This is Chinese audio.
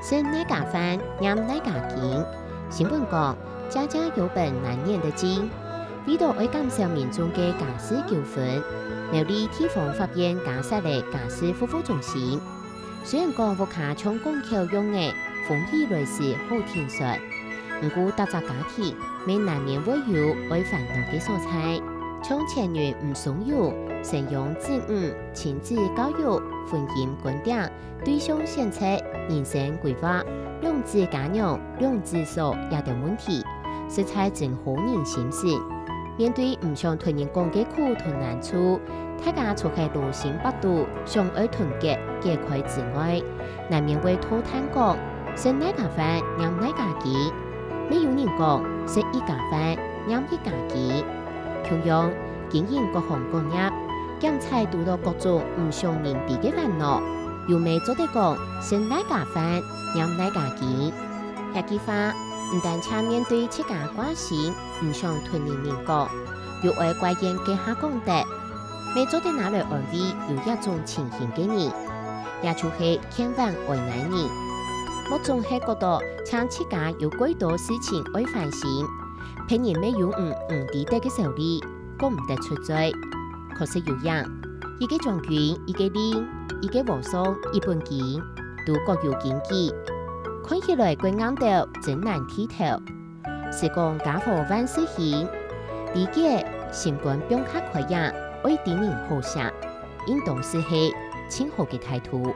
生哪家饭，念哪家经。新闻讲，家家有本难念的经。为了要减少民众的家事纠纷，苗栗地方法院加设了家事服务中心。虽然讲屋卡从公口用的风雨类似好听说，不过大家家庭未难免会有会烦恼的所在，像前人唔怂有生养子女、亲子教育、婚姻观点、对象选择、人生规划、两子家养、两子所也等问题，实在真好人心事。面对唔想同人讲嘅苦同难处，大家除开罗心八度，相爱团结解开之外，难免会讨谈讲生哪家饭，念哪家己。没有人讲食一家饭，念一家己。同样，经营各行各业，兼采遇到各种唔想人哋嘅烦恼，又未做得讲生哪家饭，念哪家己。遐句话唔但且面对自家关心，唔想同人讲，又爱怪人嘅下讲得，未做得拿来安慰有一种情形嘅人，也就是千万为难人。我总系觉得，像自家有几多事情爱烦心，别人没有唔抵得嘅手里，讲唔得出罪。可是有样，一个状元，一个令，一个和尚，一本经，都各有见解。看起来鬼眼头真难剔透，是讲家和万事兴，理解新冠病客开呀，为敌人好下，应当是系亲好嘅态度。